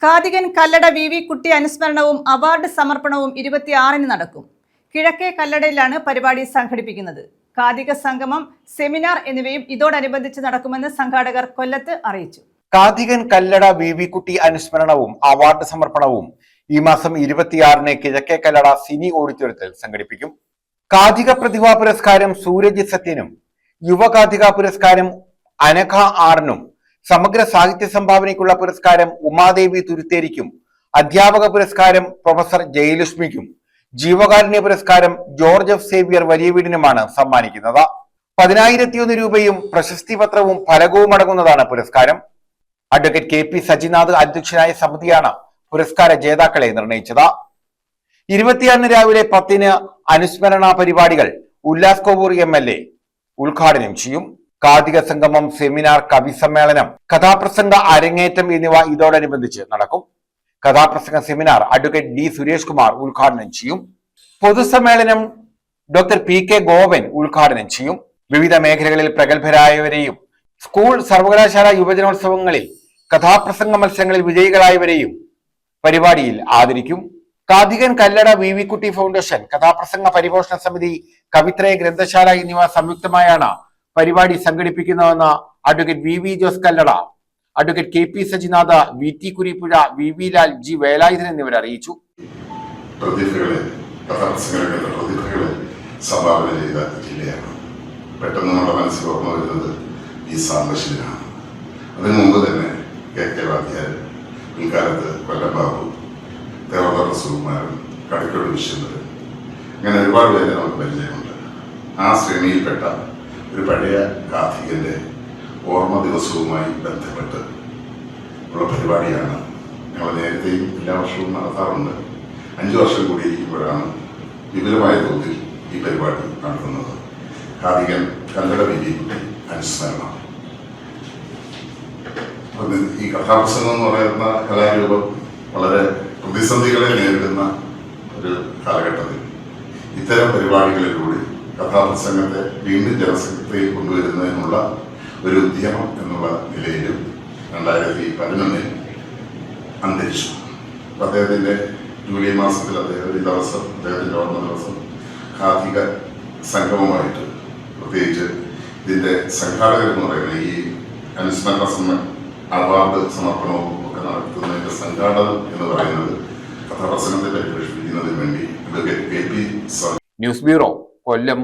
കാതികൻ Kallada V കുട്ടി അനുസ്മരണവും award സമർപ്പണവും 26-ന് നടക്കും. കിഴക്കേ കല്ലടയിലാണ് പരിപാടി സംഘടിപ്പിക്കുന്നത്. കാതിക സംഗമം, സെമിനാർ എന്നിവയും ഇതോടനുബന്ധിച്ച് നടക്കുമെന്ന് സംഘാടകർ കൊല്ലത്ത് അറിയിച്ചു. കാതികൻ കല്ലട വി കുട്ടി അനുസ്മരണവും അവാർഡ് സമർപ്പണവും ഈ മാസം 26-ന് കിഴക്കേ കല്ലട സിനി ഓഡിറ്റോറിയത്തിൽ സംഘടിപ്പിക്കും. കാതിക പ്രതിഭാ പുരസ്കാരം സൂരജ് സത്യനും, യുവകാതിക പുരസ്കാരം അനഘ ആറിനും, സമഗ്ര സാഹിത്യ സംഭാവനയ്ക്കുള്ള പുരസ്കാരം ഉമാദേവി തുരുത്തേരിക്കും, അധ്യാപക പുരസ്കാരം പ്രൊഫസർ ജയലക്ഷ്മിക്കും, ജീവകാരുണ്യ പുരസ്കാരം ജോർജ് എഫ് സേവ്യർ വലിയ വീടിനുമാണ് സമ്മാനിക്കുന്നത്. 10,001 രൂപയും പ്രശസ്തി പത്രവും ഫലകവും അടങ്ങുന്നതാണ് പുരസ്കാരം. അഡ്വക്കേറ്റ് കെ പി സജിനാഥ് അധ്യക്ഷനായ സമിതിയാണ് പുരസ്കാര ജേതാക്കളെ നിർണയിച്ചത്. 26-ന് രാവിലെ 10-ന് അനുസ്മരണ പരിപാടികൾ ഉല്ലാസ് കോവൂർ MLA ഉദ്ഘാടനം ചെയ്യും. കാതിക സംഗമം, സെമിനാർ, കവി സമ്മേളനം, കഥാപ്രസംഗ അരങ്ങേറ്റം എന്നിവ ഇതോടനുബന്ധിച്ച് നടക്കും. കഥാപ്രസംഗ seminar advocate D Suresh Kumar ഉദ്ഘാടനം ചെയ്യും. പൊതുസമ്മേളനം ഡോക്ടർ PK ഗോവൻ ഉദ്ഘാടനം ചെയ്യും. വിവിധ മേഖലകളിൽ പ്രഗത്ഭരായവരെയും സ്കൂൾ സർവകലാശാല യുവജനോത്സവങ്ങളിൽ കഥാപ്രസംഗ മത്സരങ്ങളിൽ വിജയികളായവരെയും പരിപാടിയിൽ ആദരിക്കും. കാതികൻ കല്ലട വി കുട്ടി ഫൗണ്ടേഷൻ, കഥാപ്രസംഗ പരിപോഷണ സമിതി, കവിത്രയ ഗ്രന്ഥശാല എന്നിവ സംയുക്തമായാണ് പരിപാടി സംഘടിപ്പിക്കുന്നതെന്ന് advocate V Jose Kallada, advocate K P Sajinath, VT Kurippuzha, V Lal, G Velayudhan എന്നിവർ അറിയിച്ചു. പ്രതിഭകളെ സംഭാവന ചെയ്ത ജില്ലയാണ്. പെട്ടെന്ന് നമ്മുടെ മനസ്സിൽ ഓർമ്മ വരുന്നത് ഈ സാംബശിവനാണ്. അതിനു മുമ്പ് തന്നെ KK വാദ്യാർ, പിൽക്കാലത്ത് കൊല്ലം ബാബു, ദേവദത്ത സുകുമാരൻ, കടക്കോട് വിശ്വനാഥൻ, ഇങ്ങനെ ഒരുപാട് പേരെ നമുക്ക് പരിചയമുണ്ട്. ആ ശ്രേണിയിൽപ്പെട്ട ഒരു പഴയ കാർത്തികന്റെ ഓർമ്മ ദിവസവുമായി ബന്ധപ്പെട്ട് ഉള്ള പരിപാടിയാണ് ഞങ്ങൾ നേരത്തെയും എല്ലാ വർഷവും നടത്താറുണ്ട്. 5 വർഷം കൂടി ഇരിക്കുമ്പോഴാണ് വിപുലമായ തോതിൽ ഈ പരിപാടി നടത്തുന്നത്. കാതികൻ കല്ലട വി കുട്ടി അനുസ്മരണം. ഈ കഥാപ്രസംഗം എന്ന് പറയുന്ന കലാരൂപം വളരെ പ്രതിസന്ധികളെ നേരിടുന്ന ഒരു കാലഘട്ടത്തിൽ ഇത്തരം പരിപാടികളിലൂടെ കഥാപ്രസംഗത്തെ വീണ്ടും ജനശ്രദ്ധയിൽ കൊണ്ടുവരുന്നതിനുള്ള ഒരു ഉദ്യമം എന്നുള്ള നിലയിലും 2011-ൽ അന്തരിച്ചു. അദ്ദേഹത്തിൻ്റെ ജൂലൈ മാസത്തിൽ അദ്ദേഹത്തിൻ്റെ ഓർമ്മ ദിവസം കാതിക സംഗമമായിട്ട്, പ്രത്യേകിച്ച് ഇതിൻ്റെ സംഘാടകർ എന്ന് പറയുന്നത് ഈ അനുസ്മരണ അവാർഡ് സമർപ്പണവും ഒക്കെ നടത്തുന്നതിൻ്റെ സംഘാടനം എന്ന് പറയുന്നത് കഥാപ്രസംഗത്തെ പരിപോഷിപ്പിക്കുന്നതിന് വേണ്ടി അഡ്വക്കേറ്റ് KP. ന്യൂസ് ബ്യൂറോ, കൊല്ലം.